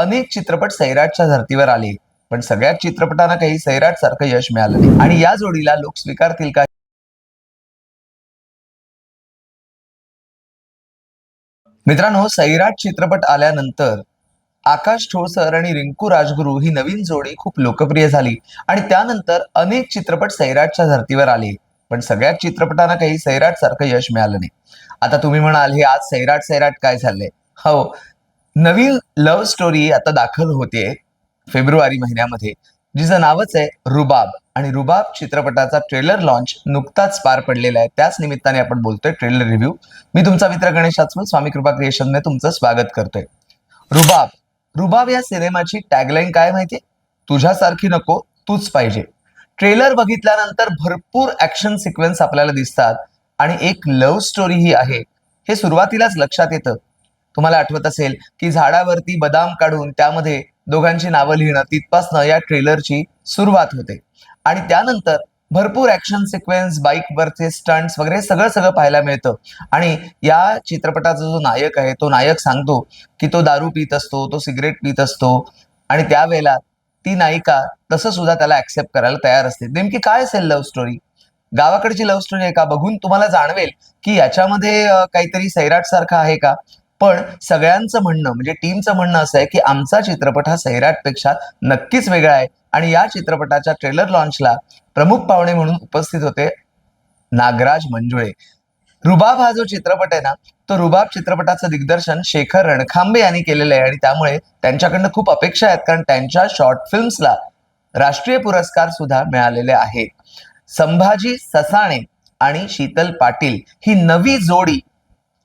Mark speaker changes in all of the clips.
Speaker 1: अनेक चित्रपट सैराटच्या धर्तीवर आले, पण सगळ्याच चित्रपटांना काही सैराट सारखं यश मिळालं नाही आणि या जोडीला लोक स्वीकारतील का? मित्रांनो, सैराट चित्रपट आल्यानंतर आकाश ठोसर आणि रिंकू राजगुरू ही नवीन जोडी खूप लोकप्रिय झाली आणि त्यानंतर अनेक चित्रपट सैराटच्या धर्तीवर आले, पण सगळ्याच चित्रपटांना काही सैराट सारखं यश मिळालं नाही. आता तुम्ही म्हणाल, हे आज सैराट सैराट काय झालंय? हो, नवीन लव्ह स्टोरी आता दाखल होते फेब्रुवारी महिन्यामध्ये, जिचं नावच आहे रुबाब. आणि रुबाब चित्रपटाचा ट्रेलर लॉन्च नुकताच पार पडलेला आहे. त्याच निमित्ताने आपण बोलतोय ट्रेलर रिव्ह्यू. मी तुमचा मित्र गणेश आचमल स्वामी कृपा क्रिएशनने तुमचं स्वागत करतोय. रुबाब रुबाब या सिनेमाची टॅगलाईन काय माहितीये? तुझ्यासारखी नको, तूच पाहिजे. ट्रेलर बघितल्यानंतर भरपूर ऍक्शन सिक्वेन्स आपल्याला दिसतात आणि एक लव्ह स्टोरी ही आहे हे सुरुवातीलाच लक्षात येतं. तुम्हाला आठवत असेल की झाडावरती बदाम काढून त्यामध्ये दोघांची नावं लिहिणं, तिथपासनं या ट्रेलरची सुरुवात होते आणि त्यानंतर भरपूर ऍक्शन सिक्वेन्स, बाईकवरचे स्टंट्स वगैरे सगळं सगळं पाहायला मिळतं. आणि या चित्रपटाचा जो नायक आहे तो नायक सांगतो की तो दारू पित असतो, तो सिगरेट पित असतो आणि त्यावेळेला ती नायिका तसं सुद्धा त्याला ऍक्सेप्ट करायला तयार असते. नेमकी काय असेल लव्ह स्टोरी? गावाकडची लव्ह स्टोरी आहे का? बघून तुम्हाला जाणवेल की याच्यामध्ये काहीतरी सैराट सारखं आहे का? पण सगळ्यांचं म्हणणं म्हणजे टीमचं म्हणणं असं आहे की आमचा चित्रपट हा सैराटपेक्षा नक्कीच वेगळा आहे. आणि या चित्रपटाच्या ट्रेलर लॉन्चला प्रमुख पाहुणे म्हणून उपस्थित होते नागराज मंजुळे. रुबाब हा जो चित्रपट आहे ना, तो रुबाब चित्रपटाचं दिग्दर्शन शेखर रणखांबे यांनी केलेलं आहे आणि त्यामुळे त्यांच्याकडनं खूप अपेक्षा आहेत, कारण त्यांच्या शॉर्ट फिल्म्सला राष्ट्रीय पुरस्कार सुद्धा मिळालेले आहेत. संभाजी ससाणे आणि शीतल पाटील ही नवी जोडी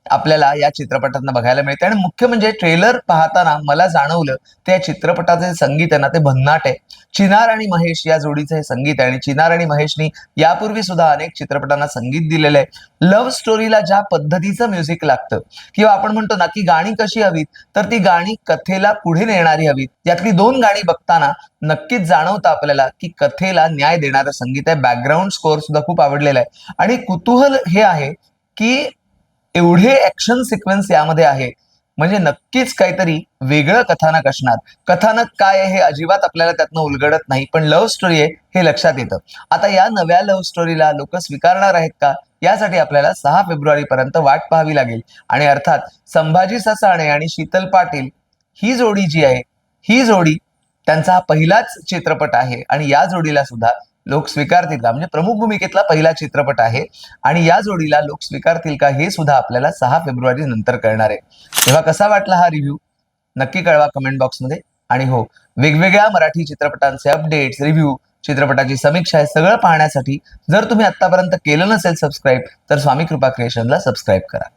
Speaker 1: आपल्याला या चित्रपटातनं बघायला मिळते. आणि मुख्य म्हणजे ट्रेलर पाहताना मला जाणवलं ते या चित्रपटाचे संगीत आहे ना, ते भन्नाट आहे. चिनार आणि महेश या जोडीचं हे संगीत आहे आणि चिनार आणि महेशनी यापूर्वी सुद्धा अनेक चित्रपटांना संगीत दिलेलं आहे. लव्ह स्टोरीला ज्या पद्धतीचं म्युझिक लागतं किंवा आपण म्हणतो ना की गाणी कशी हवीत, तर ती गाणी कथेला पुढे नेणारी हवीत. यातली 2 गाणी बघताना नक्कीच जाणवतं आपल्याला की कथेला न्याय देणारं संगीत आहे. बॅकग्राऊंड स्कोअर सुद्धा खूप आवडलेला आहे आणि कुतूहल हे आहे की एवढे ऍक्शन सिक्वेन्स यामध्ये आहे, म्हणजे नक्कीच काहीतरी वेगळं कथानक असणार. कथानक काय आहे हे अजिबात आपल्याला त्यातनं उलगडत नाही, पण लव्ह स्टोरी आहे हे लक्षात येतं. आता या नव्या लव्ह स्टोरीला लोक स्वीकारणार आहेत का, यासाठी आपल्याला 6 फेब्रुवारी पर्यंत वाट पाहावी लागेल. आणि अर्थात संभाजी ससाणे आणि शीतल पाटील ही जोडी जी आहे, ही जोडी त्यांचा हा पहिलाच चित्रपट आहे आणि या जोडीला सुद्धा लोक स्वीकारतील का, म्हणजे प्रमुख भूमिकेतला पहिला चित्रपट आहे आणि या जोडीला लोक स्वीकारतील का हे सुद्धा आपल्याला 6 फेब्रुवारी नंतर कळणार आहे. तेव्हा कसा वाटला हा रिव्ह्यू नक्की कळवा कमेंट बॉक्समध्ये. आणि हो, वेगवेगळ्या मराठी चित्रपटांचे अपडेट्स, रिव्ह्यू, चित्रपटाची समीक्षा हे सगळं पाहण्यासाठी जर तुम्ही आतापर्यंत केलं नसेल सबस्क्राईब, तर स्वामी कृपा क्रिएशनला सबस्क्राईब करा.